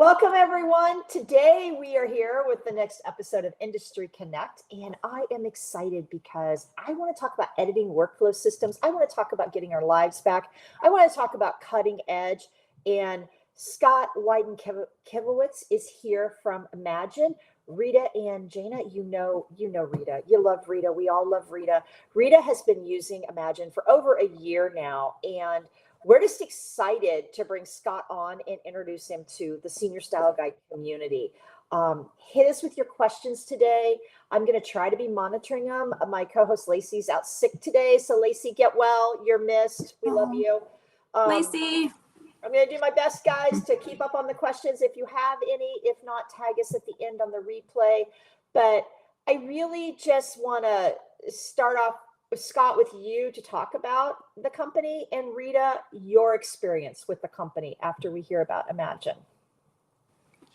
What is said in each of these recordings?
Welcome, everyone. Today we are here with the next episode of Industry Connect, and I am excited because I want to talk about editing workflow systems. I want to talk about getting our lives back. I want to talk about cutting edge, and Scott Wyden Kivowitz is here from Imagen. Rita and Jana, you know Rita. You love Rita. We all love Rita. Rita has been using Imagen for over a year now, and we're just excited to bring Scott on and introduce him to the Senior Style Guide community. Hit us with your questions today. I'm going to try to be monitoring them. My co-host Lacey's out sick today, so Lacey, get well. You're missed. We love you. Lacey. I'm going to do my best, guys, to keep up on the questions if you have any. If not, tag us at the end on the replay. But I really just want to start off, Scott, with you to talk about the company, and Rita, your experience with the company after we hear about Imagen.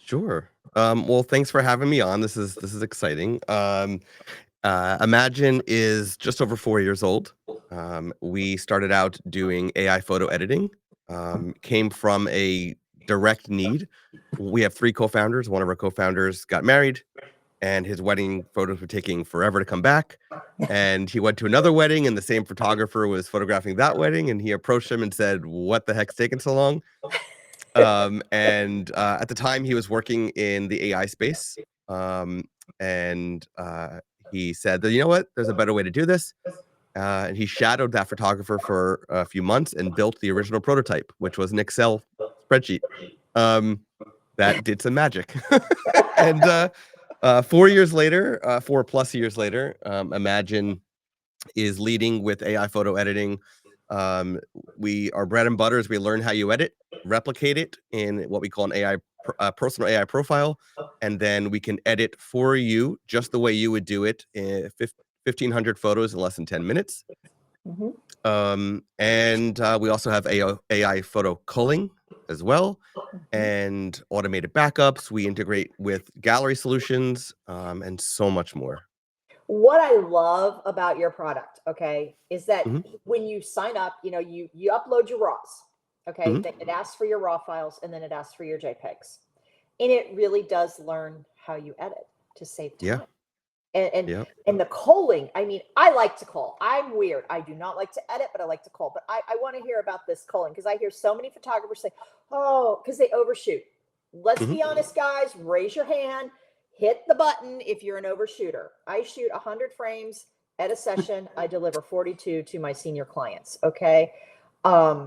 Sure. Well, thanks for having me on. This is exciting. Imagen is just over 4 years old. We started out doing AI photo editing. Came from a direct need. We have 3 co-founders. One of our co-founders got married, and his wedding photos were taking forever to come back. And he went to another wedding, and the same photographer was photographing that wedding. And he approached him and said, "What the heck's taking so long?" At the time, he was working in the AI space. He said that, you know what, there's a better way to do this. And he shadowed that photographer for a few months and built the original prototype, which was an Excel spreadsheet that did some magic. And 4 years later, 4+ years later, Imagen is leading with AI photo editing. Our bread and butter is we learn how you edit, replicate it in what we call an personal AI profile, and then we can edit for you just the way you would do it in 1,500 photos in less than 10 minutes. Mm-hmm. We also have AI photo culling as well, and automated backups. We integrate with gallery solutions, and so much more. What I love about your product, okay, is that when you sign up, you upload your RAWs, okay? It asks for your RAW files, and then it asks for your JPEGs. And it really does learn how you edit to save time. Yeah. And the culling, I mean, I like to cull. I'm weird. I do not like to edit, but I like to cull. But I want to hear about this culling, because I hear so many photographers say, oh, because they overshoot. Let's be honest, guys. Raise your hand. Hit the button if you're an overshooter. I shoot 100 frames at a session. I deliver 42 to my senior clients, okay? I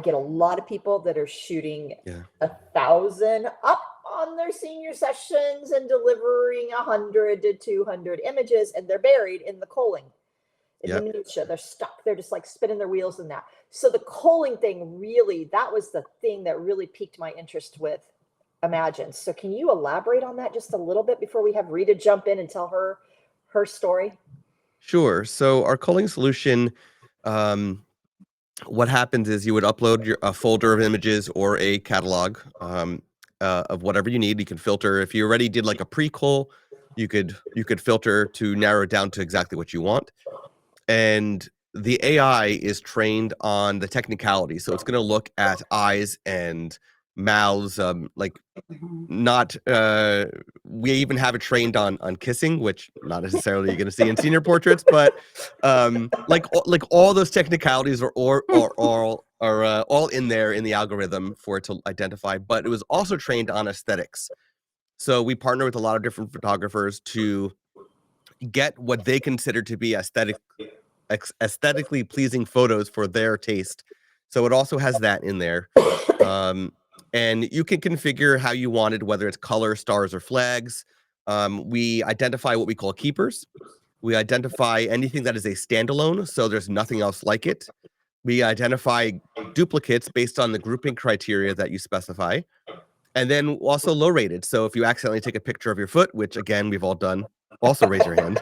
get a lot of people that are shooting 1,000 up on their senior sessions and delivering 100 to 200 images, and they're buried in the culling. In the minutia, they're stuck. They're just like spinning their wheels in that. So the culling thing, really, that was the thing that really piqued my interest with Imagen. So can you elaborate on that just a little bit before we have Rita jump in and tell her story? Sure. So our culling solution, what happens is you would upload a folder of images or a catalog of whatever you need. You can filter. If you already did like a pre-cull, you could filter to narrow it down to exactly what you want. And the AI is trained on the technicality. So it's going to look at eyes and mouths, we even have it trained on kissing, which not necessarily you're going to see in senior portraits, but like all those technicalities are all in there in the algorithm for it to identify. But it was also trained on aesthetics. So we partner with a lot of different photographers to get what they consider to be aesthetically pleasing photos for their taste. So it also has that in there. And you can configure how you want it, whether it's color, stars, or flags. We identify what we call keepers. We identify anything that is a standalone, so there's nothing else like it. We identify duplicates based on the grouping criteria that you specify. And then also low rated. So if you accidentally take a picture of your foot, which again, we've all done, also raise your hand.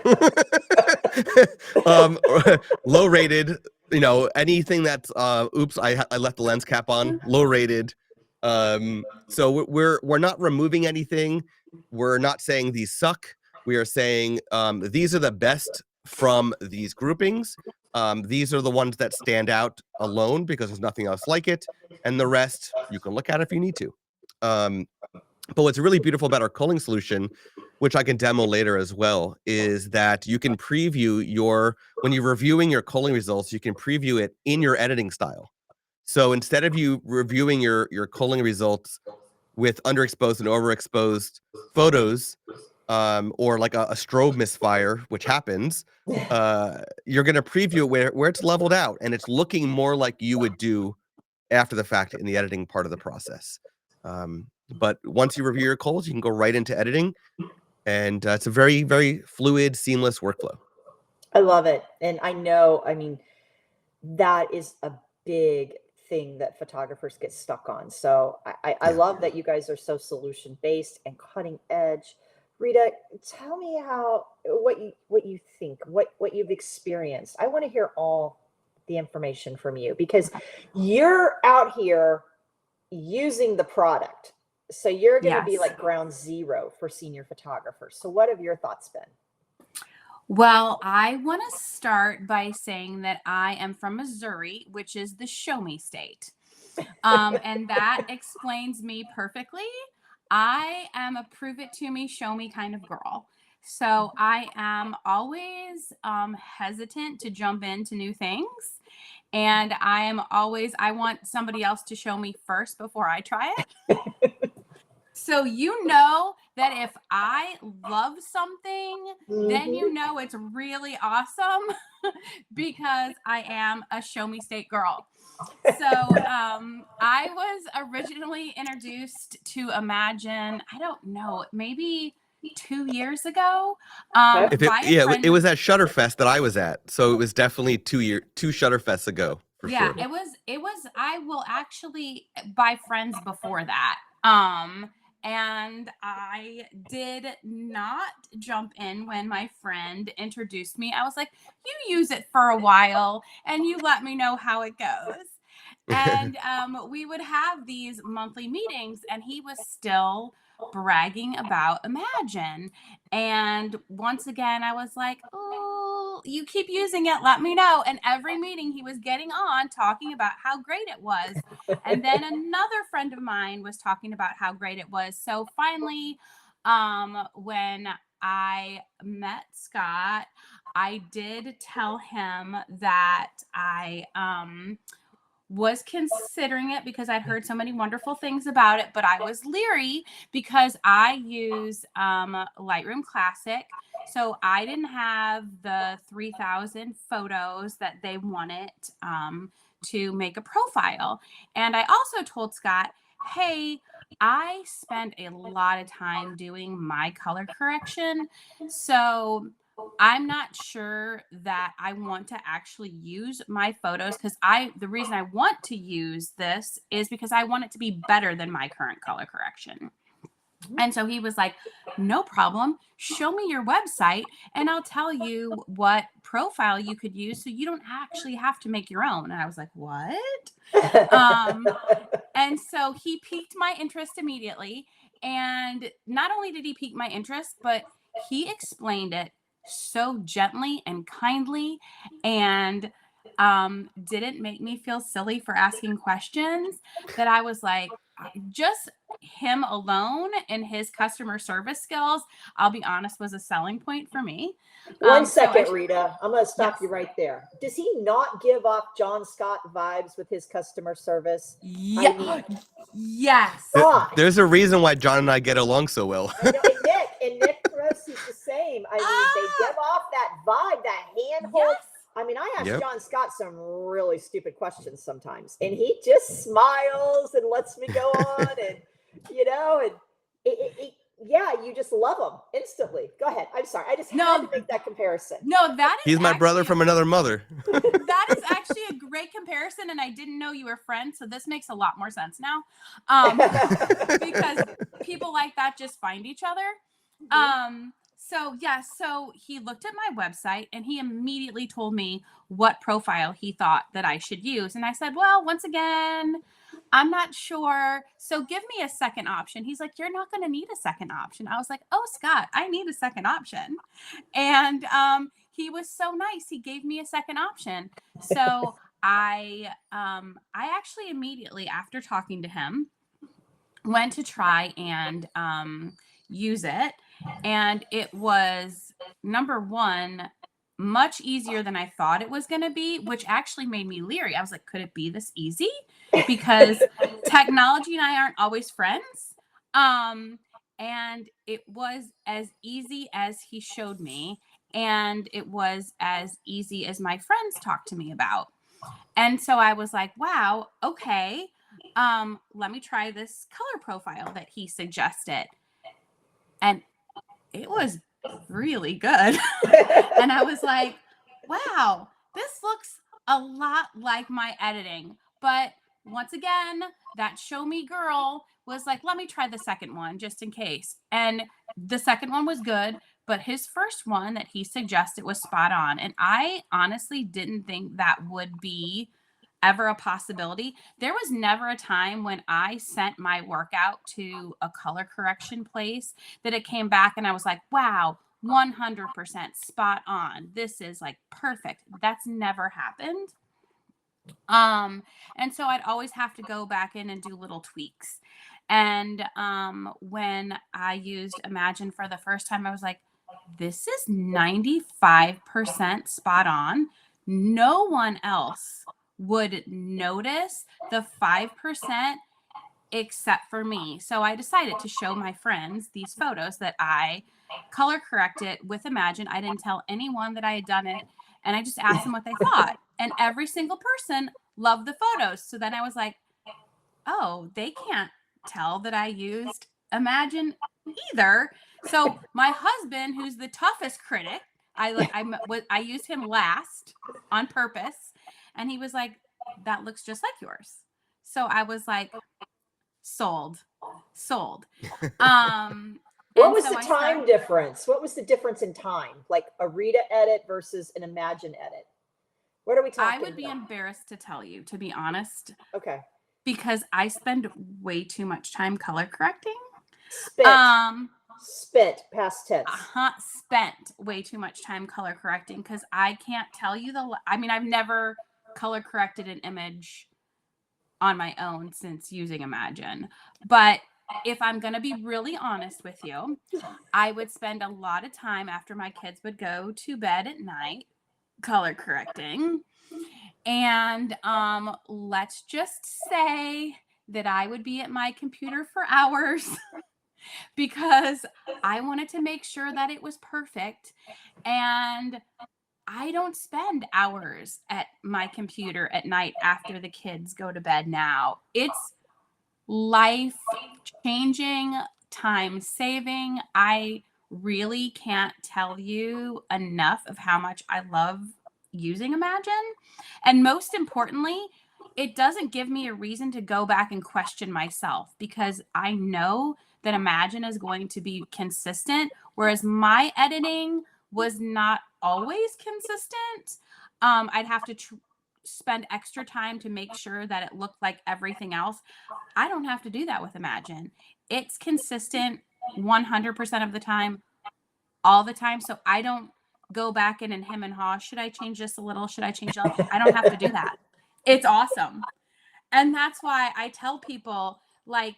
Low rated, anything that's, oops, I left the lens cap on, low rated. So we're not removing anything. We're not saying these suck. We are saying these are the best from these groupings. These are the ones that stand out alone because there's nothing else like it. And the rest you can look at if you need to. But what's really beautiful about our culling solution, which I can demo later as well, is that you can preview when you're reviewing your culling results, you can preview it in your editing style. So instead of you reviewing your culling results with underexposed and overexposed photos, or like a strobe misfire, which happens, you're going to preview it where it's leveled out and it's looking more like you would do after the fact in the editing part of the process. But once you review your culls, you can go right into editing, and it's a very, very fluid, seamless workflow. I love it. And I know, I mean, that is a big thing that photographers get stuck on. So I love that you guys are so solution based and cutting edge. Rita, tell me what you think, what you've experienced. I want to hear all the information from you because you're out here using the product. So you're going to be like ground zero for senior photographers. So what have your thoughts been? Well, I want to start by saying that I am from Missouri, which is the show me state. And that explains me perfectly. I am a prove it to me, show me kind of girl. So I am always hesitant to jump into new things. And I want somebody else to show me first before I try it. So you know that if I love something, then you know it's really awesome because I am a show me state girl. So I was originally introduced to Imagen, I don't know, maybe 2 years ago. It was at Shutterfest that I was at. So it was definitely 2 Shutterfests ago. For sure. It was, I will actually buy friends before that. And I did not jump in when my friend introduced me. I was like, you use it for a while and you let me know how it goes. And we would have these monthly meetings and he was still bragging about Imagen. And once again, I was like, oh, you keep using it, let me know. And every meeting he was getting on talking about how great it was. And then another friend of mine was talking about how great it was. So finally, when I met Scott, I did tell him that I was considering it because I'd heard so many wonderful things about it, but I was leery because I use Lightroom Classic. So I didn't have the 3,000 photos that they wanted to make a profile. And I also told Scott, hey, I spend a lot of time doing my color correction. So I'm not sure that I want to actually use my photos because the reason I want to use this is because I want it to be better than my current color correction. And so he was like, no problem. Show me your website and I'll tell you what profile you could use so you don't actually have to make your own. And I was like, what? And so he piqued my interest immediately. And not only did he pique my interest, but he explained it so gently and kindly and didn't make me feel silly for asking questions that I was like, just him alone and his customer service skills, I'll be honest, was a selling point for me. One second, Rita. I'm going to stop you right there. Does he not give off John Scott vibes with his customer service? Yeah. Yes. There's a reason why John and I get along so well. And Nick Gross is the same. I mean, they give off that vibe, that handhold. Yes. I mean, I ask John Scott some really stupid questions sometimes, and he just smiles and lets me go on, and you just love him instantly. Go ahead. I'm sorry. I just had to make that comparison. No, he's my brother from another mother. That is actually a great comparison, and I didn't know you were friends, so this makes a lot more sense now. Because people like that just find each other. So he looked at my website and he immediately told me what profile he thought that I should use. And I said, well, once again, I'm not sure. So give me a second option. He's like, you're not going to need a second option. I was like, oh, Scott, I need a second option. And he was so nice. He gave me a second option. So I actually immediately after talking to him, went to try and use it, and it was, number one, much easier than I thought it was going to be, which actually made me leery. I was like, could it be this easy? Because technology and I aren't always friends. And it was as easy as he showed me, and it was as easy as my friends talked to me about. And so I was like, wow, okay. Let me try this color profile that he suggested. And it was really good. And I was like, wow, this looks a lot like my editing. But once again, that show me girl was like, let me try the second one just in case. And the second one was good, but his first one that he suggested was spot on. And I honestly didn't think that would be ever a possibility. There was never a time when I sent my workout to a color correction place that it came back and I was like, wow, 100% spot on. This is like perfect. That's never happened. And so I'd always have to go back in and do little tweaks. And when I used Imagen for the first time, I was like, this is 95% spot on. No one else would notice the 5% except for me. So I decided to show my friends these photos that I color corrected with Imagen. I didn't tell anyone that I had done it, and I just asked them what they thought. And every single person loved the photos. So then I was like, oh, they can't tell that I used Imagen either. So my husband, who's the toughest critic, I used him last on purpose, and he was like, that looks just like yours. So I was like, sold. What was the time difference? What was the difference in time? Like a Rita edit versus an Imagen edit? What are we talking about? I would be embarrassed to tell you, to be honest. Okay. Because I spend way too much time color correcting. Spent, past tense. Spent way too much time color correcting because I can't tell you I've never color corrected an image on my own since using Imagen. But if I'm going to be really honest with you, I would spend a lot of time after my kids would go to bed at night color correcting. And let's just say that I would be at my computer for hours because I wanted to make sure that it was perfect. And I don't spend hours at my computer at night after the kids go to bed now. It's life changing, time saving. I really can't tell you enough of how much I love using Imagen. And most importantly, it doesn't give me a reason to go back and question myself because I know that Imagen is going to be consistent, whereas my editing was not always consistent. I'd have to spend extra time to make sure that it looked like everything else. I don't have to do that with Imagen. It's consistent 100% of the time, all the time. So I don't go back in and hem and haw. Should I change this a little? Should I change that? I don't have to do that. It's awesome. And that's why I tell people, like,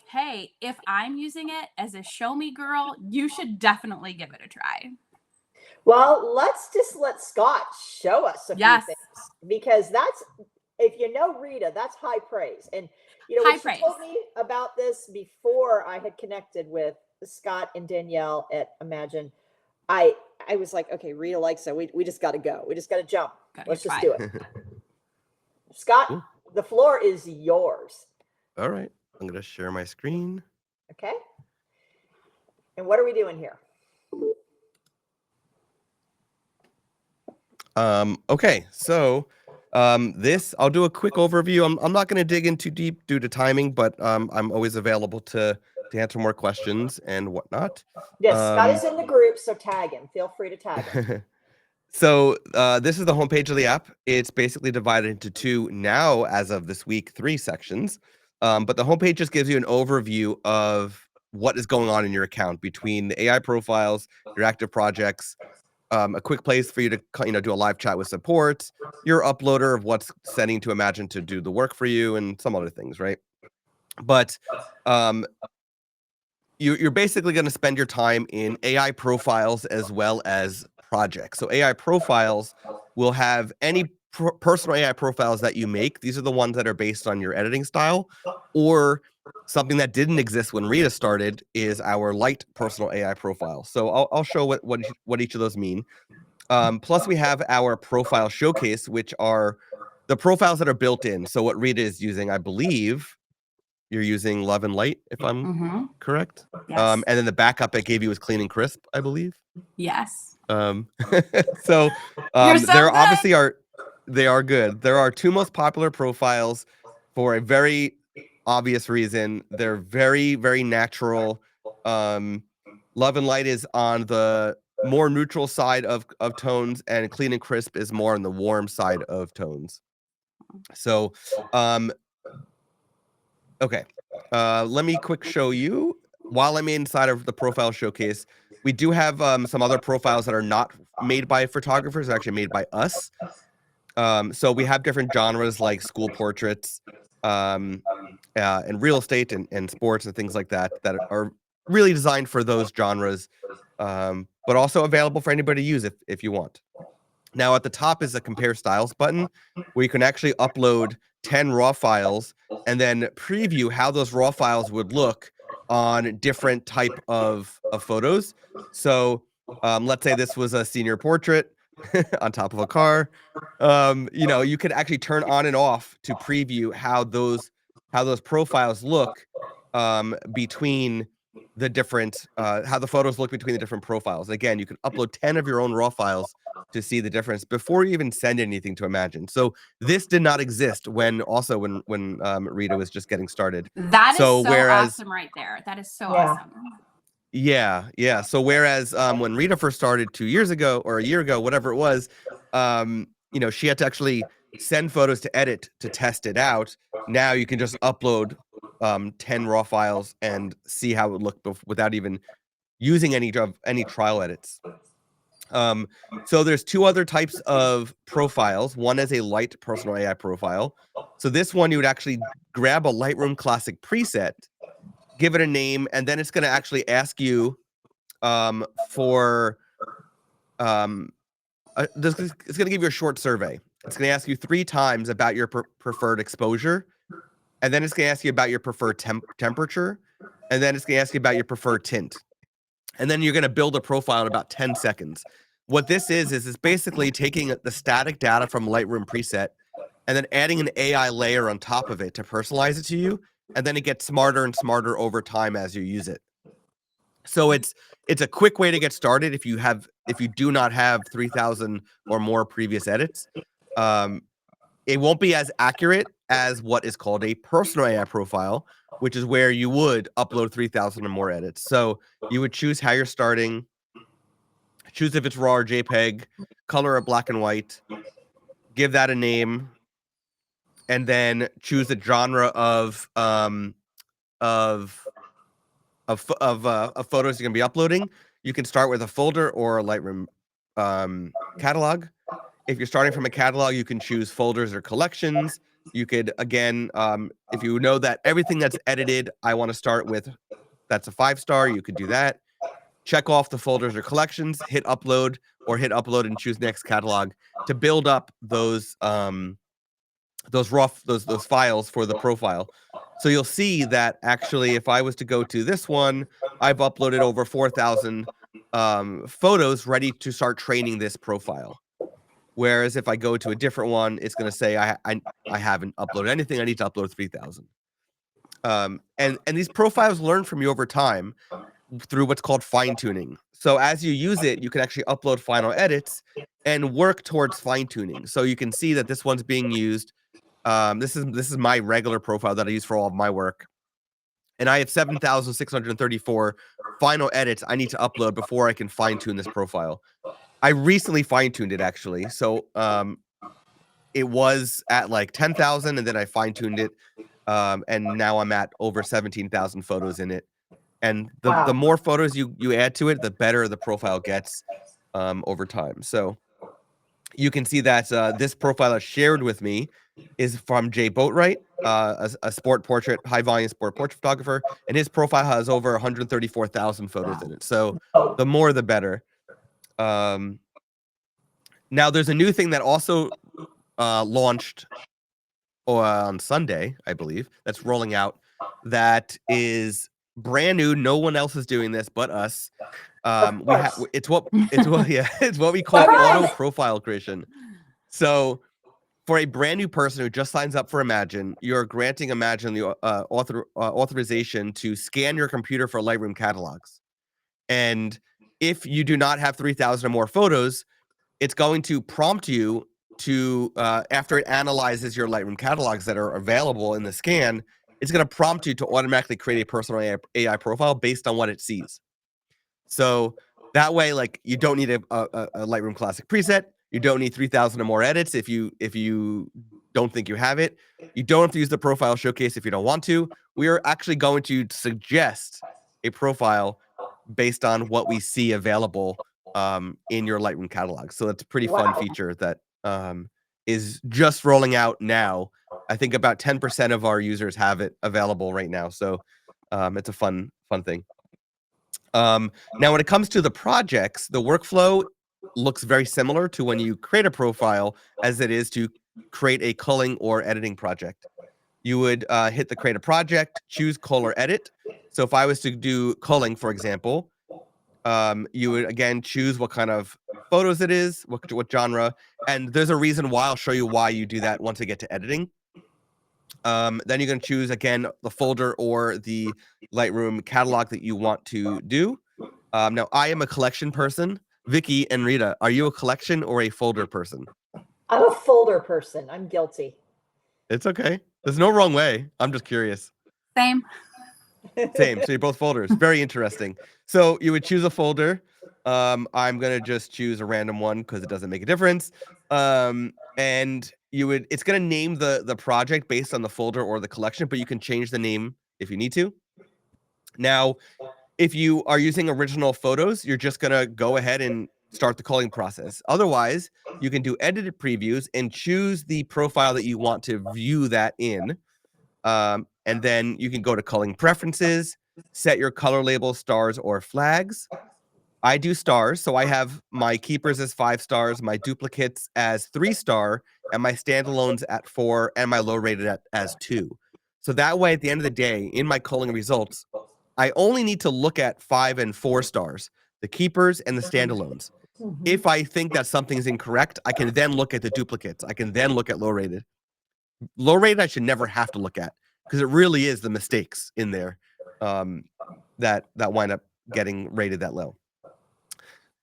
hey, if I'm using it as a show me girl, you should definitely give it a try. Well, let's just let Scott show us a few things, because that's, if you know Rita, that's high praise. And when she told me about this before I had connected with Scott and Danielle at Imagen, I was like, okay, Rita likes it. We just got to go. We just got to jump. Let's just do it. Scott, the floor is yours. All right. I'm going to share my screen. Okay. And what are we doing here? Okay. So this, I'll do a quick overview. I'm not going to dig in too deep due to timing, but I'm always available to answer more questions and whatnot. Yes, Scott is in the group, so tag him. Feel free to tag him. So this is the homepage of the app. It's basically divided into two now, as of this week, 3 sections. But the homepage just gives you an overview of what is going on in your account between the AI profiles, your active projects, a quick place for you to do a live chat with support, your uploader of what's sending to Imagen to do the work for you, and some other things, right? But you're basically going to spend your time in AI profiles as well as projects. So AI profiles will have any personal AI profiles that you make. These are the ones that are based on your editing style, or something that didn't exist when Rita started is our light personal AI profile. So I'll show what each of those mean. Plus we have our profile showcase, which are the profiles that are built in. So what Rita is using, I believe you're using Love and Light, if I'm correct. Yes. And then the backup it gave you was Clean and Crisp, I believe. Yes. So You're so there good. obviously they are good. There are two most popular profiles for a very obvious reason. They're very, very natural. Love and Light is on the more neutral side of tones, and Clean and Crisp is more on the warm side of tones. So okay, let me quick show you. While I'm inside of the profile showcase, we do have some other profiles that are not made by photographers, they're actually made by us. So we have different genres like school portraits, and real estate and sports and things like that that are really designed for those genres, but also available for anybody to use if you want. Now at the top is a compare styles button where you can actually upload 10 raw files and then preview how those raw files would look on different type of photos. So let's say this was a senior portrait on top of a car. You could actually turn on and off to preview how those profiles look between the different how the photos look between the different profiles. Again, you can upload 10 of your own raw files to see the difference before you even send anything to Imagen. So this did not exist when Rita was just getting started. That is so whereas awesome right there. That is so awesome. Yeah. So whereas when Rita first started 2 years ago or a year ago, whatever it was, she had to actually send photos to edit to test it out. Now you can just upload 10 raw files and see how it would look without even using any trial edits. So there's two other types of profiles. One is a light personal AI profile. So this one you would actually grab a Lightroom Classic preset, give it a name, and then it's going to actually ask you it's going to give you a short survey. It's going to ask you 3 times about your preferred exposure, and then it's going to ask you about your preferred temperature, and then it's going to ask you about your preferred tint. And then you're going to build a profile in about 10 seconds. What this is basically taking the static data from Lightroom preset and then adding an AI layer on top of it to personalize it to you, and then it gets smarter and smarter over time as you use it. So it's a quick way to get started if you do not have 3,000 or more previous edits. It won't be as accurate as what is called a personal AI profile, which is where you would upload 3,000 or more edits. So you would choose how you're starting, choose if it's raw or JPEG, color or black and white, give that a name, and then choose the genre of photos you're gonna be uploading. You can start with a folder or a Lightroom catalog. If you're starting from a catalog, you can choose folders or collections. You could, again, if you know that everything that's edited, I want to start with, that's a 5-star, you could do that. Check off the folders or collections, hit upload, or hit upload and choose next catalog to build up those files for the profile. So you'll see that actually, if I was to go to this one, I've uploaded over 4,000 photos ready to start training this profile. Whereas if I go to a different one, it's going to say I haven't uploaded anything. I need to upload 3,000. And these profiles learn from you over time through what's called fine tuning. So as you use it, you can actually upload final edits and work towards fine tuning. So you can see that this one's being used. This is my regular profile that I use for all of my work, and I have 7,634 final edits I need to upload before I can fine tune this profile. I recently fine tuned it actually, so it was at like 10,000, and then I fine tuned it, and now I'm at over 17,000 photos in it. And the more photos you add to it, the better the profile gets over time. So you can see that this profile that's shared with me is from Jay Boatwright. a sport portrait, high volume sport portrait photographer, and his profile has over 134,000 photos in it. So the more, the better. Now there's a new thing that also launched on Sunday, I believe, that's rolling out. That is brand new. No one else is doing this but us. It's what we call auto profile creation. So for a brand new person who just signs up for Imagen, you're granting Imagen the authorization to scan your computer for Lightroom catalogs. And if you do not have 3,000 or more photos, it's going to prompt you to, after it analyzes your Lightroom catalogs that are available in the scan, it's going to prompt you to automatically create a personal AI profile based on what it sees. So that way, like, you don't need a Lightroom Classic preset. You don't need 3,000 or more edits if you don't think you have it. You don't have to use the profile showcase if you don't want to. We are actually going to suggest a profile based on what we see available in your Lightroom catalog. So that's a pretty fun feature that is just rolling out now. I think about 10% of our users have it available right now. So it's a fun thing. Now, when it comes to the projects, the workflow looks very similar to when you create a profile as it is to create a culling or editing project. You would hit the create a project, choose cull or edit. So if I was to do culling, for example, you would again choose what kind of photos it is, what genre, and there's a reason why. I'll show you why you do that once I get to editing. Then you're going to choose again the folder or the Lightroom catalog that you want to do. Now, I am a collection person. Vickie and Rita, are you a collection or a folder person? I'm a folder person. I'm guilty. It's okay. There's no wrong way. I'm just curious. Same. So you're both folders. Very interesting. So you would choose a folder. I'm going to just choose a random one because it doesn't make a difference. And it's going to name the project based on the folder or the collection, but you can change the name if you need to. Now, if you are using original photos, you're just going to go ahead and start the culling process. Otherwise, you can do edited previews and choose the profile that you want to view that in. And then you can go to culling preferences, set your color label, stars, or flags. I do stars, so I have my keepers as 5 stars, my duplicates as 3-star, and my standalones at 4, and my low rated as 2. So that way, at the end of the day, in my culling results, I only need to look at 5 and 4 stars, the keepers and the standalones. If I think that something's incorrect, I can then look at the duplicates. I can then look at low rated. Low rated, I should never have to look at because it really is the mistakes in there that wind up getting rated that low.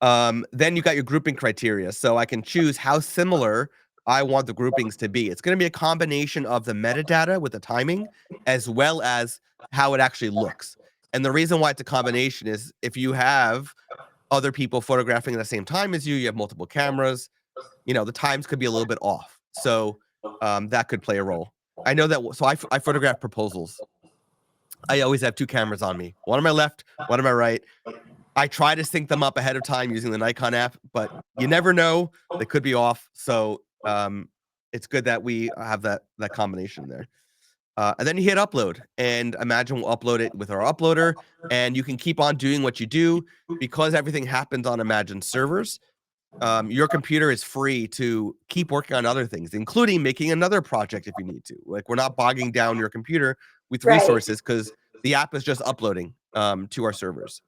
Then you got your grouping criteria. So I can choose how similar I want the groupings to be. It's going to be a combination of the metadata with the timing as well as how it actually looks. And the reason why it's a combination is if you have other people photographing at the same time as you have multiple cameras, the times could be a little bit off. So that could play a role. I know that. So I photograph proposals. I always have 2 cameras on me, one on my left, one on my right. I try to sync them up ahead of time using the Nikon app, but you never know. They could be off. So it's good that we have that combination there. And then you hit upload, and Imagen will upload it with our uploader, and you can keep on doing what you do because everything happens on Imagen servers. Your computer is free to keep working on other things, including making another project if you need to. Like, we're not bogging down your computer with resources because the app is just uploading to our servers.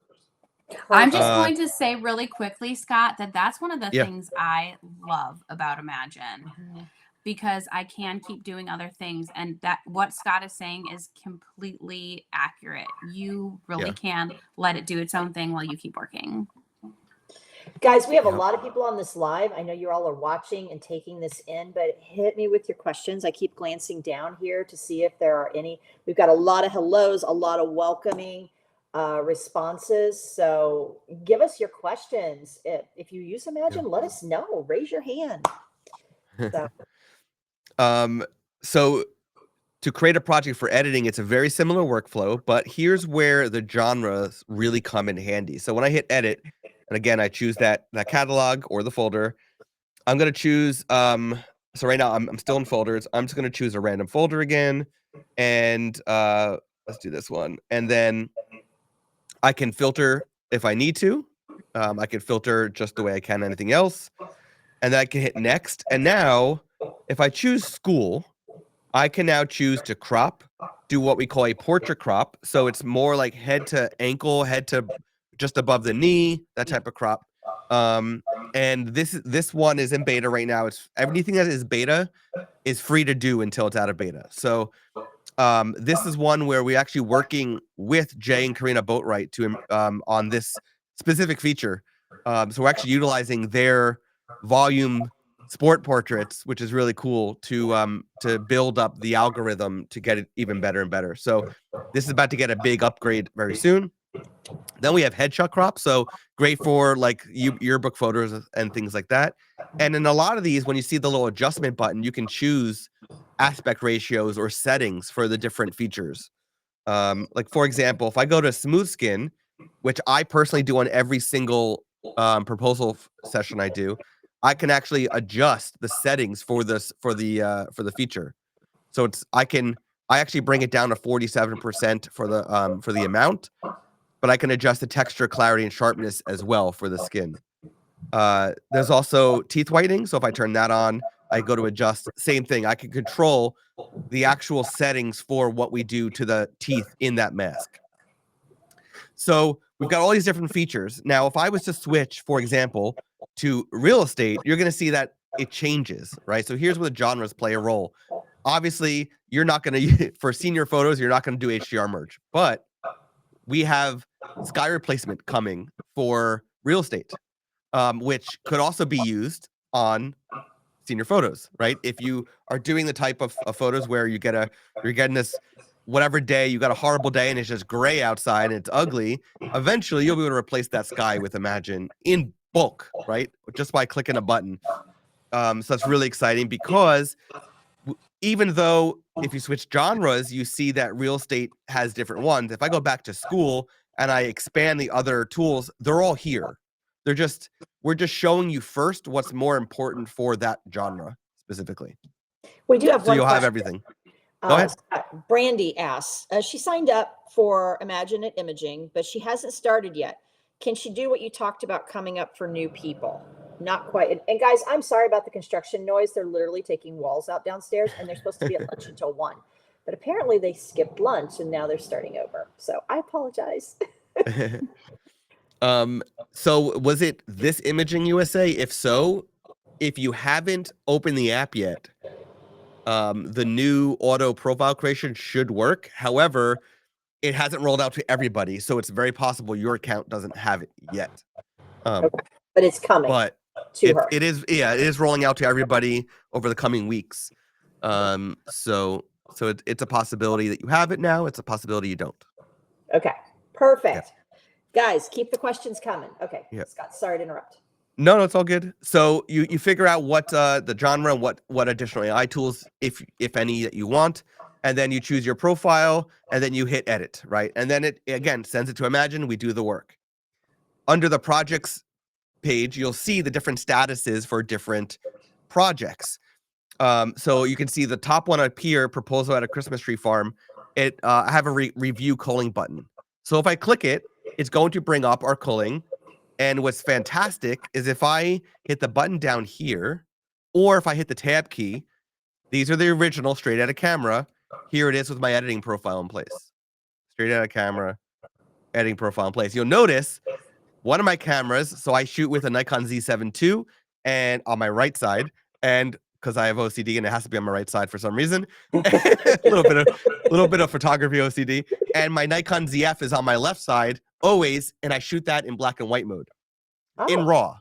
I'm just going to say really quickly, Scott, that's one of the things I love about Imagen. Because I can keep doing other things, and that what Scott is saying is completely accurate. You really can let it do its own thing while you keep working. Guys, we have a lot of people on this live. I know you all are watching and taking this in, but hit me with your questions. I keep glancing down here to see if there are any. We've got a lot of hellos, a lot of welcoming responses. So give us your questions. If you use Imagen, let us know. Raise your hand. So to create a project for editing, it's a very similar workflow, but here's where the genres really come in handy. So when I hit edit, and again, I choose that catalog or the folder, I'm going to choose, so right now I'm still in folders. I'm just going to choose a random folder again. and let's do this one. And then I can filter if I need to. I can filter just the way I can anything else. And then I can hit next. And now if I choose school, I can now choose to crop, do what we call a portrait crop. So it's more like head to ankle, head to just above the knee, that type of crop. And this one is in beta right now. It's everything that is beta is free to do until it's out of beta. So this is one where we're actually working with Jay and Karina Boatwright to on this specific feature. So we're actually utilizing their volume sport portraits, which is really cool to build up the algorithm to get it even better and better. So this is about to get a big upgrade very soon. Then we have headshot crop, so great for like yearbook photos and things like that. And in a lot of these, when you see the little adjustment button, you can choose aspect ratios or settings for the different features. Like for example, if I go to smooth skin, which I personally do on every single proposal session I do, I can actually adjust the settings for this for the feature. So I actually bring it down to 47% for the amount, but I can adjust the texture, clarity, and sharpness as well for the skin. There's also teeth whitening. So if I turn that on, I go to adjust, same thing. I can control the actual settings for what we do to the teeth in that mask. So we've got all these different features. Now, if I was to switch, for example, to real estate, you're going to see that it changes, right? So here's where the genres play a role. Obviously, you're not going to, for senior photos, you're not going to do HDR merge, but we have sky replacement coming for real estate, which could also be used on senior photos, right? If you are doing the type of photos where you're getting this whatever day, you got a horrible day and it's just gray outside and it's ugly, eventually you'll be able to replace that sky with Imagen in bulk, right? Just by clicking a button. So that's really exciting because even though if you switch genres, you see that real estate has different ones. If I go back to school and I expand the other tools, they're all here. We're just showing you first what's more important for that genre specifically. We do have so one you'll question. have everything. Go ahead. Brandy asks, she signed up for Imagen at Imaging, but she hasn't started yet. Can she do what you talked about coming up for new people? Not quite. And guys, I'm sorry about the construction noise. They're literally taking walls out downstairs and they're supposed to be at lunch until 1. But apparently they skipped lunch and now they're starting over. So I apologize. So was it this Imaging USA? If so, if you haven't opened the app yet, the new auto profile creation should work. However, it hasn't rolled out to everybody, so it's very possible your account doesn't have it yet. Okay. But it's coming. But it is rolling out to everybody over the coming weeks. So it's a possibility that you have it now. It's a possibility you don't. Okay. Perfect. Yeah. Guys, keep the questions coming. Okay. Yeah. Scott, sorry to interrupt. No, it's all good. So you figure out what the genre, what additional AI tools, if any, that you want, and then you choose your profile, and then you hit edit, right? And then it again sends it to Imagen. We do the work. Under the projects page, you'll see the different statuses for different projects. So you can see the top one up here, proposal at a Christmas tree farm. I have a review culling button. So if I click it, it's going to bring up our culling. And what's fantastic is if I hit the button down here, or if I hit the tab key, these are the original straight out of camera. Here it is with my editing profile in place. Straight out of camera, editing profile in place. You'll notice one of my cameras, so I shoot with a Nikon Z7 II and on my right side, and because I have OCD and it has to be on my right side for some reason, a little bit of photography OCD, and my Nikon ZF is on my left side always, and I shoot that in black and white mode, in RAW.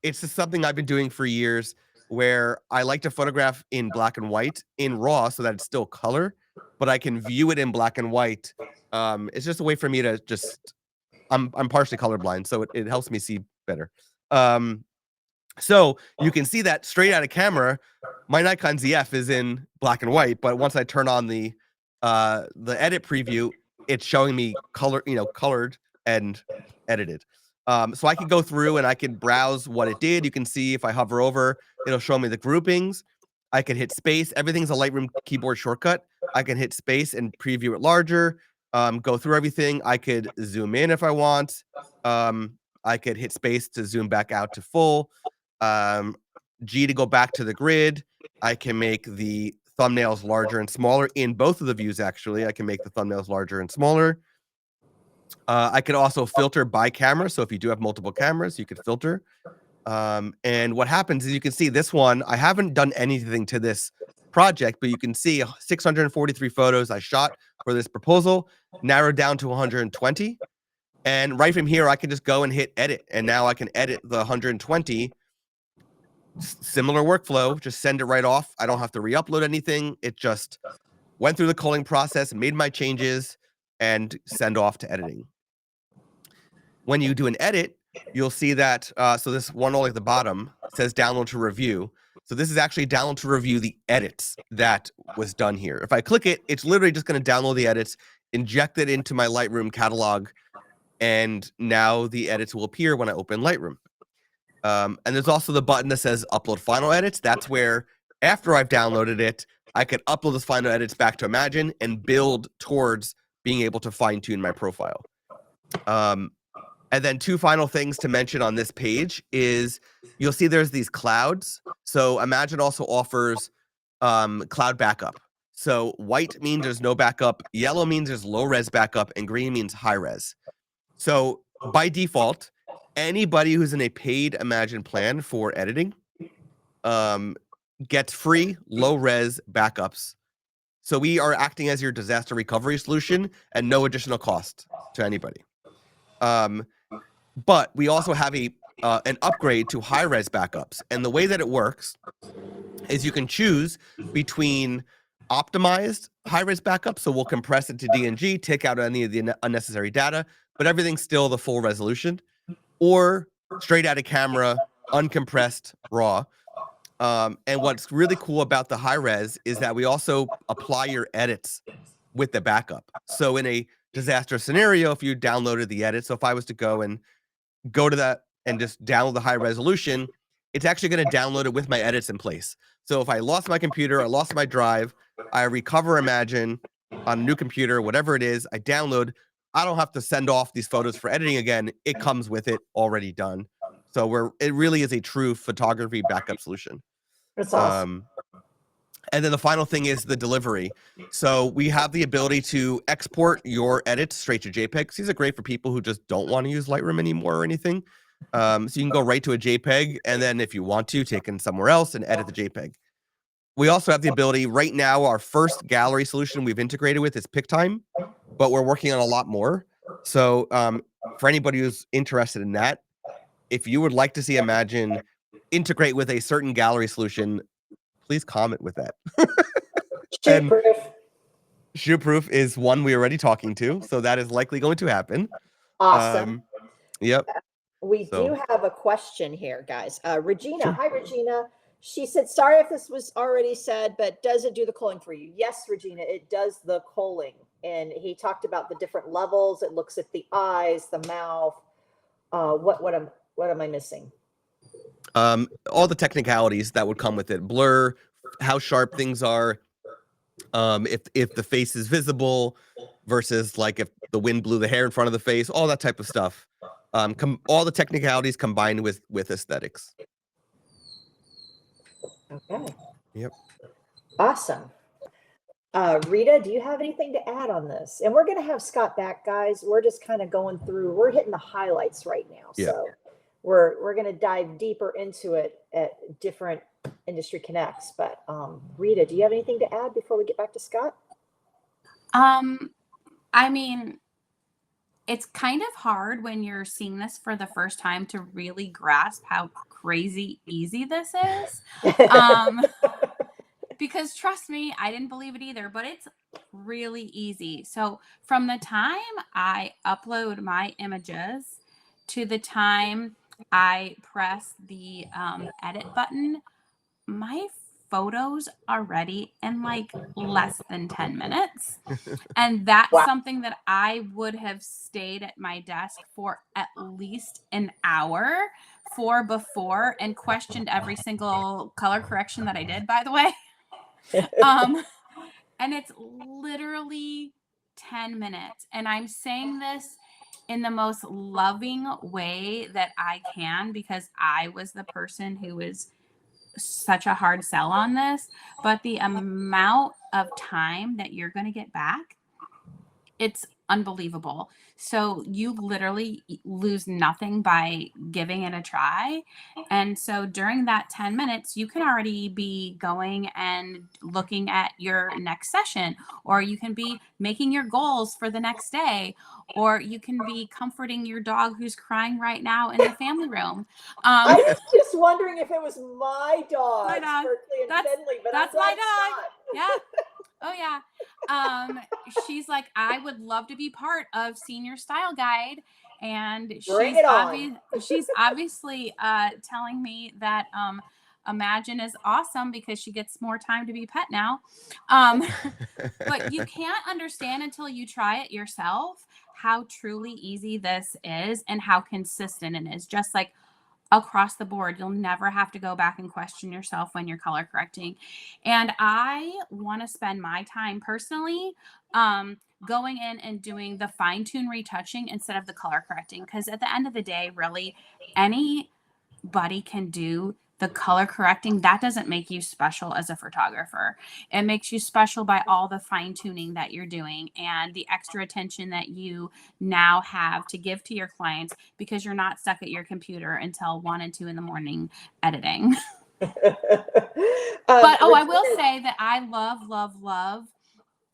It's just something I've been doing for years, where I like to photograph in black and white in RAW so that it's still color, but I can view it in black and white. It's just a way for me to just, I'm partially colorblind, so it helps me see better. So you can see that straight out of camera, my Nikon ZF is in black and white, but once I turn on the edit preview, it's showing me colored and edited. So I can go through and I can browse what it did. You can see if I hover over, it'll show me the groupings. I can hit space. Everything's a Lightroom keyboard shortcut. I can hit space and preview it larger, go through everything. I could zoom in if I want. I could hit space to zoom back out to full. G to go back to the grid. I can make the thumbnails larger and smaller in both of the views, actually. I can make the thumbnails larger and smaller. I could also filter by camera. So if you do have multiple cameras, you could filter. And what happens is you can see this one, I haven't done anything to this project, but you can see 643 photos I shot for this proposal, narrowed down to 120. And right from here, I can just go and hit edit. And now I can edit the 120. Similar workflow, just send it right off. I don't have to re-upload anything. It just went through the culling process, made my changes, and send off to editing. When you do an edit, you'll see that, so this one all at the bottom says download to review. So this is actually download to review the edits that was done here. If I click it, it's literally just going to download the edits, inject it into my Lightroom catalog, and now the edits will appear when I open Lightroom. And there's also the button that says upload final edits. That's where, after I've downloaded it, I can upload those final edits back to Imagen and build towards being able to fine tune my profile. And then two final things to mention on this page is you'll see there's these clouds. So Imagen also offers cloud backup. So white means there's no backup, yellow means there's low res backup, and green means high res. So by default, anybody who's in a paid Imagen plan for editing gets free low res backups. So we are acting as your disaster recovery solution and no additional cost to anybody. But we also have an upgrade to high res backups. And the way that it works is you can choose between optimized high res backup. So we'll compress it to DNG, take out any of the unnecessary data, but everything's still the full resolution, or straight out of camera, uncompressed raw. And what's really cool about the high res is that we also apply your edits with the backup. So in a disaster scenario, if you downloaded the edit, so if I was to go to that and just download the high resolution, it's actually going to download it with my edits in place. So if I lost my computer, I lost my drive, I recover Imagen on a new computer, whatever it is, I download, I don't have to send off these photos for editing again. It comes with it already done. So it really is a true photography backup solution. That's awesome. And then the final thing is the delivery. So we have the ability to export your edits straight to JPEGs. These are great for people who just don't want to use Lightroom anymore or anything. So you can go right to a JPEG, and then if you want to, take it somewhere else and edit the JPEG. We also have the ability, right now, our first gallery solution we've integrated with is PicTime, but we're working on a lot more. So for anybody who's interested in that, if you would like to see Imagen integrate with a certain gallery solution, please comment with that. Shoot-proof is one we're already talking to, so that is likely going to happen. Awesome. Yep. We do have a question here, guys. Regina, sure. Hi, Regina. She said, sorry if this was already said, but does it do the culling for you? Yes, Regina, it does the culling. And he talked about the different levels. It looks at the eyes, the mouth. What am I missing? All the technicalities that would come with it. Blur, how sharp things are, if the face is visible versus like if the wind blew the hair in front of the face, all that type of stuff. All the technicalities combined with aesthetics. Okay. Yep. Awesome. Rita, do you have anything to add on this? And we're going to have Scott back, guys. We're just kind of going through, we're hitting the highlights right now. Yeah. So we're going to dive deeper into it at different industry connects. But Rita, do you have anything to add before we get back to Scott? I mean, it's kind of hard when you're seeing this for the first time to really grasp how crazy easy this is. Because trust me, I didn't believe it either, but it's really easy. So from the time I upload my images to the time I press the edit button, my photos are ready in like less than 10 minutes. And that's something that I would have stayed at my desk for at least an hour for before and questioned every single color correction that I did, by the way. And And it's literally 10 minutes. And I'm saying this in the most loving way that I can, because I was the person who was such a hard sell on this. But the amount of time that you're going to get back, it's unbelievable. So you literally lose nothing by giving it a try. And so during that 10 minutes, you can already be going and looking at your next session, or you can be making your goals for the next day, or you can be comforting your dog who's crying right now in the family room. I was just wondering if it was my dog, My dog. Berkeley and That's- Finley, but that's I'm glad my it's dog. not. Yeah. Oh yeah. She's like, I would love to be part of Senior Style Guide. And Bring she's it on. she's obviously telling me that Imagen is awesome because she gets more time to be pet now. But you can't understand until you try it yourself how truly easy this is and how consistent it is. Just like across the board, you'll never have to go back and question yourself when you're color correcting. And I want to spend my time personally going in and doing the fine tune retouching instead of the color correcting, because at the end of the day, really, anybody can do the color correcting. That doesn't make you special as a photographer. It makes you special by all the fine tuning that you're doing and the extra attention that you now have to give to your clients, because you're not stuck at your computer until 1 and 2 in the morning editing. But I will say that I love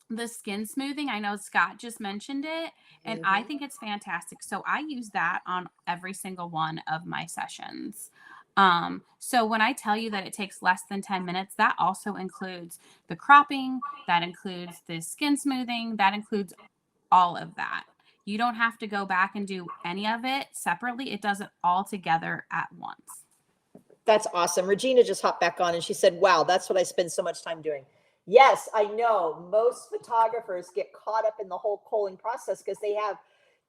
the skin smoothing. I know Scott just mentioned it, and I think it's fantastic. So I use that on every single one of my sessions. So when I tell you that it takes less than 10 minutes, that also includes the cropping, that includes the skin smoothing, that includes all of that. You don't have to go back and do any of it separately. It does it all together at once. That's awesome. Regina just hopped back on and she said, wow, that's what I spend so much time doing. Yes, I know most photographers get caught up in the whole culling process because they have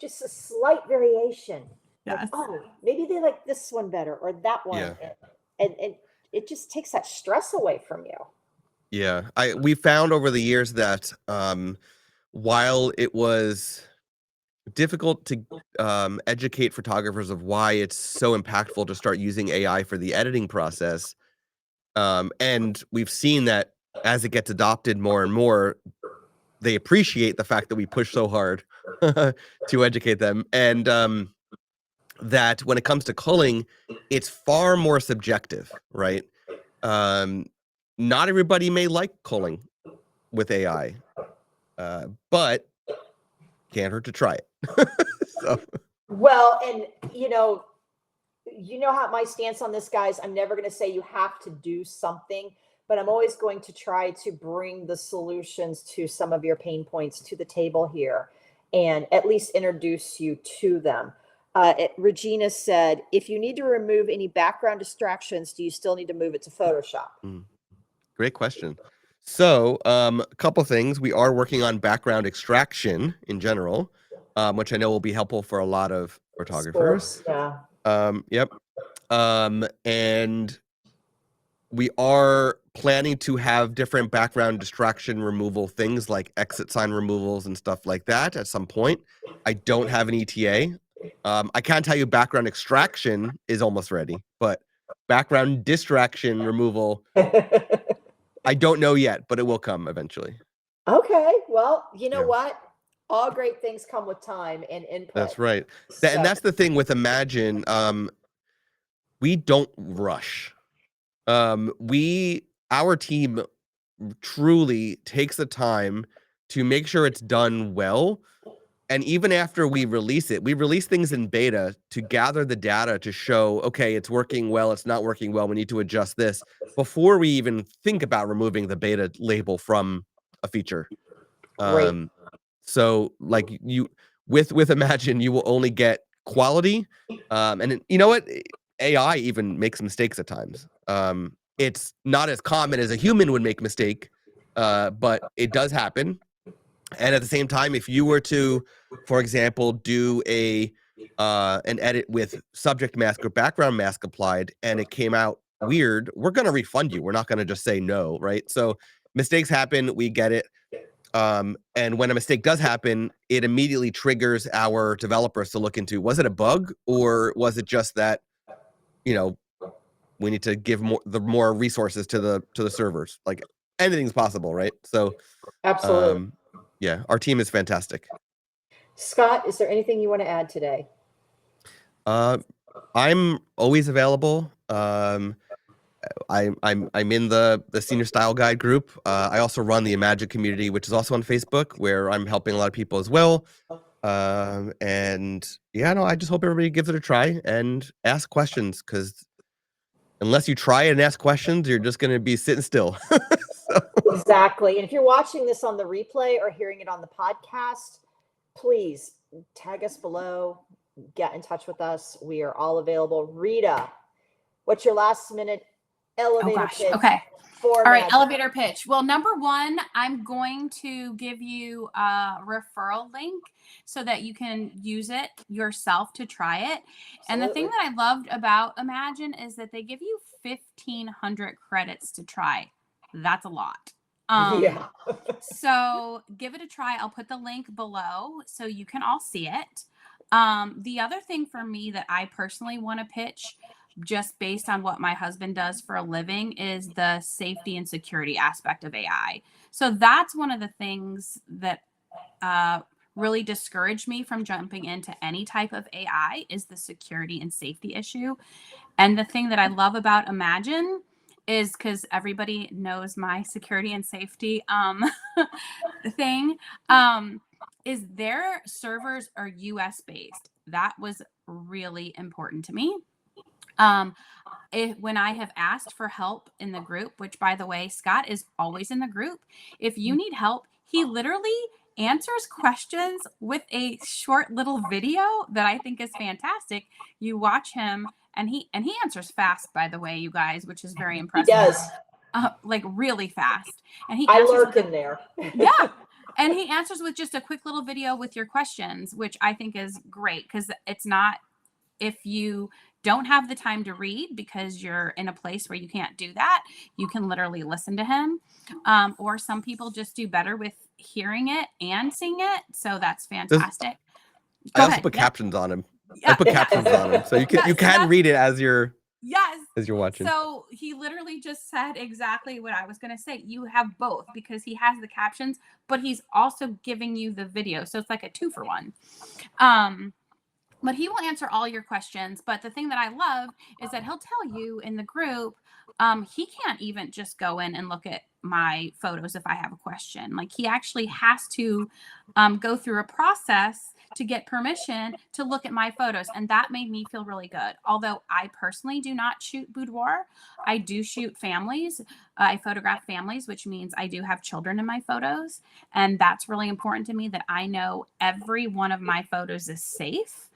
just a slight variation. Yes. Like, oh, maybe they like this one better or that one. Yeah. And it just takes that stress away from you. Yeah. We found over the years that while it was difficult to educate photographers of why it's so impactful to start using AI for the editing process, and we've seen that as it gets adopted more and more, they appreciate the fact that we push so hard to educate them. And that when it comes to culling, it's far more subjective, right? Not everybody may like culling with AI, but can't hurt to try it. So. Well, and you know how my stance on this, guys, I'm never going to say you have to do something, but I'm always going to try to bring the solutions to some of your pain points to the table here and at least introduce you to them. Regina said, if you need to remove any background distractions, do you still need to move it to Photoshop? Great question. So a couple things. We are working on background extraction in general, which I know will be helpful for a lot of photographers. Sports, yeah. Yep. And we are planning to have different background distraction removal things like exit sign removals and stuff like that at some point. I don't have an ETA. I can't tell you background extraction is almost ready, but background distraction removal, I don't know yet, but it will come eventually. Okay. Well, you know what? All great things come with time and input. That's right. And that's the thing with Imagen. We don't rush. Our team truly takes the time to make sure it's done well. And even after we release it, we release things in beta to gather the data to show, okay, it's working well, it's not working well, we need to adjust this before we even think about removing the beta label from a feature. Great. So like with Imagen, you will only get quality. And you know what? AI even makes mistakes at times. It's not as common as a human would make mistake, but it does happen. And at the same time, if you were to, for example, do an edit with subject mask or background mask applied and it came out weird, we're going to refund you. We're not going to just say no, right? So mistakes happen. We get it. And when a mistake does happen, it immediately triggers our developers to look into, was it a bug, or was it just that, we need to give more resources to the servers? Like, anything's possible, right? So Absolutely. yeah, our team is fantastic. Scott, is there anything you want to add today? I'm always available. I'm in the senior style guide group. I also run the Imagen community, which is also on Facebook, where I'm helping a lot of people as well. And yeah, no, I just hope everybody gives it a try and ask questions, because unless you try and ask questions, you're just going to be sitting still. Exactly. And if you're watching this on the replay or hearing it on the podcast, please tag us below, get in touch with us. We are all available. Rita, what's your last minute elevator pitch? Okay. For all right, Imagen? elevator pitch. Well, number one, I'm going to give you a referral link so that you can use it yourself to try it. Absolutely. And the thing that I loved about Imagen is that they give you 1,500 credits to try. That's a lot. Yeah. So give it a try. I'll put the link below so you can all see it. The other thing for me that I personally want to pitch, just based on what my husband does for a living, is the safety and security aspect of AI. So that's one of the things that really discouraged me from jumping into any type of AI, is the security and safety issue. And the thing that I love about Imagen is, because everybody knows my security and safety thing, is their servers are US based. That was really important to me. When I have asked for help in the group, which, by the way, Scott is always in the group, if you need help, he literally answers questions with a short little video that I think is fantastic. You watch him, and he answers fast, by the way, you guys, which is very impressive. He does. Like really fast. And he I answers lurk in there. Yeah. And he answers with just a quick little video with your questions, which I think is great, because it's not, if you don't have the time to read because you're in a place where you can't do that, you can literally listen to him. Or some people just do better with hearing it and seeing it. So that's fantastic. I also put captions on him. Yeah. I put captions on him, so you can read it as you're watching. So he literally just said exactly what I was going to say. You have both, because he has the captions, but he's also giving you the video. So it's like a 2-for-1. But he will answer all your questions. But the thing that I love is that he'll tell you in the group, he can't even just go in and look at my photos if I have a question. Like, he actually has to go through a process to get permission to look at my photos. And that made me feel really good. Although I personally do not shoot boudoir, I do shoot families. I photograph families, which means I do have children in my photos. And that's really important to me, that I know every one of my photos is safe.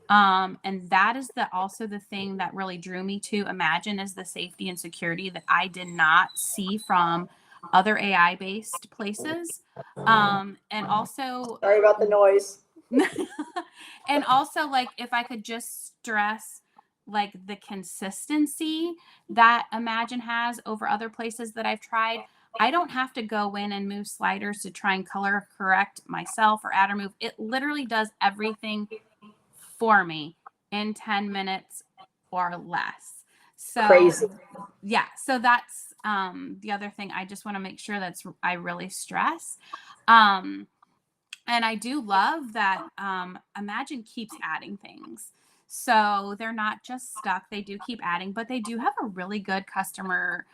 And that is also the thing that really drew me to Imagen, is the safety and security that I did not see from other AI based places. And also, sorry about the noise. and also, like, if I could just stress, like, the consistency that Imagen has over other places that I've tried. I don't have to go in and move sliders to try and color correct myself or add or move. It literally does everything for me in 10 minutes or less. So crazy. Yeah. So that's the other thing I just want to make sure I really stress. And I do love that Imagen keeps adding things. So they're not just stuck. They do keep adding, but they do have a really good customer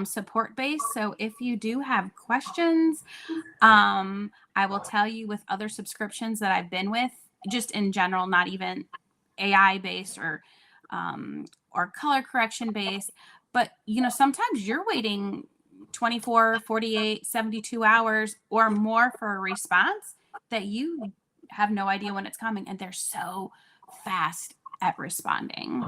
support base. So if you do have questions, I will tell you, with other subscriptions that I've been with, just in general, not even AI based or color correction based, but sometimes you're waiting 24, 48, 72 hours or more for a response that you have no idea when it's coming, and they're so fast at responding.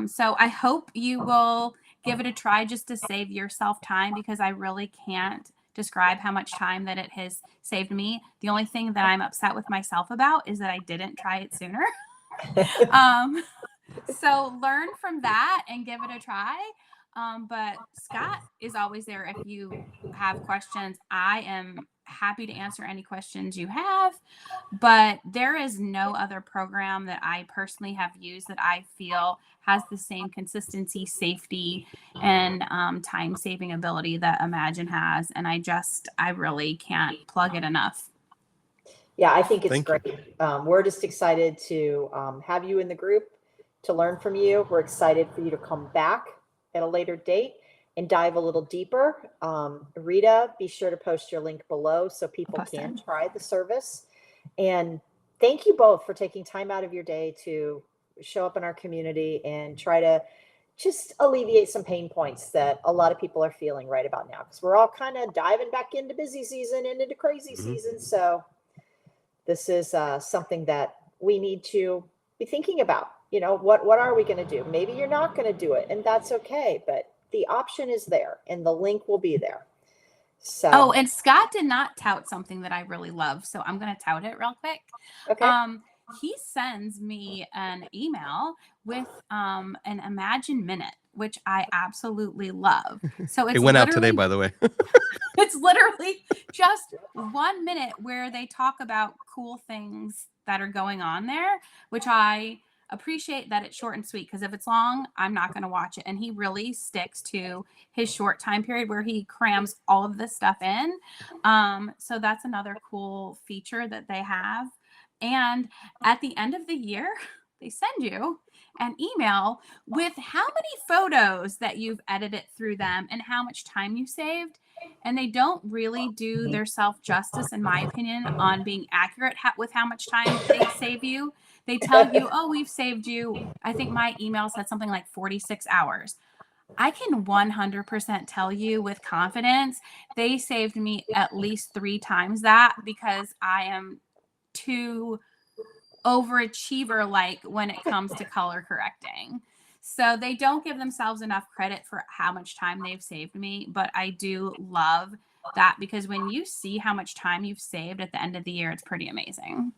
So I hope you will give it a try, just to save yourself time, because I really can't describe how much time that it has saved me. The only thing that I'm upset with myself about is that I didn't try it sooner. So learn from that and give it a try. But Scott is always there if you have questions. I am happy to answer any questions you have. But there is no other program that I personally have used that I feel has the same consistency, safety, and time-saving ability that Imagen has. And I really can't plug it enough. Yeah, I think it's Thank you. great. We're just excited to have you in the group, to learn from you. We're excited for you to come back at a later date and dive a little deeper. Rita, be sure to post your link below so people can try the service. And thank you both for taking time out of your day to show up in our community and try to just alleviate some pain points that a lot of people are feeling right about now, because we're all kind of diving back into busy season and into crazy season. So this is something that we need to be thinking about. You know, what are we going to do? Maybe you're not going to do it, and that's okay. But the option is there, and the link will be there. So, oh, and Scott did not tout something that I really love, so I'm going to tout it real quick. okay. He sends me an email with an Imagen minute, which I absolutely love. So it's It went out today, by the way. it's literally just 1 minute where they talk about cool things that are going on there, which I appreciate that it's short and sweet, because if it's long, I'm not going to watch it. And he really sticks to his short time period where he crams all of this stuff in. So that's another cool feature that they have. And at the end of the year, they send you an email with how many photos that you've edited through them and how much time you saved. And they don't really do their self justice, in my opinion, on being accurate with how much time they save you. They tell you, oh, we've saved you. I think my email said something like 46 hours. I can 100% tell you with confidence, they saved me at least 3 times that, because I am too overachiever like when it comes to color correcting. So they don't give themselves enough credit for how much time they've saved me. But I do love that, because when you see how much time you've saved at the end of the year, it's pretty amazing.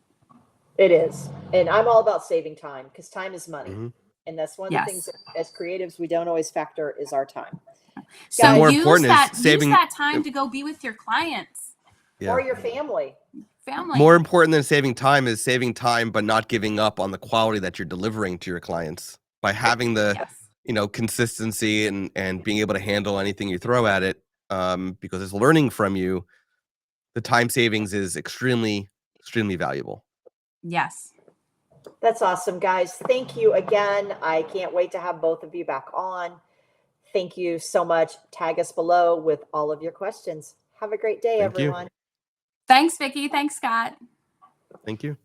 It is. And I'm all about saving time, because time is money. And that's one of the things that, as creatives, we don't always factor is our time. So Guys, more use important that, is saving use that time to go be with your clients or your family. More important than saving time is saving time, but not giving up on the quality that you're delivering to your clients by having the, consistency and being able to handle anything you throw at it. Because it's learning from you. The time savings is extremely, extremely valuable. Yes. That's awesome, guys. Thank you again. I can't wait to have both of you back on. Thank you so much. Tag us below with all of your questions. Have a great day, everyone. Thanks, Vickie. Thanks, Scott. Thank you.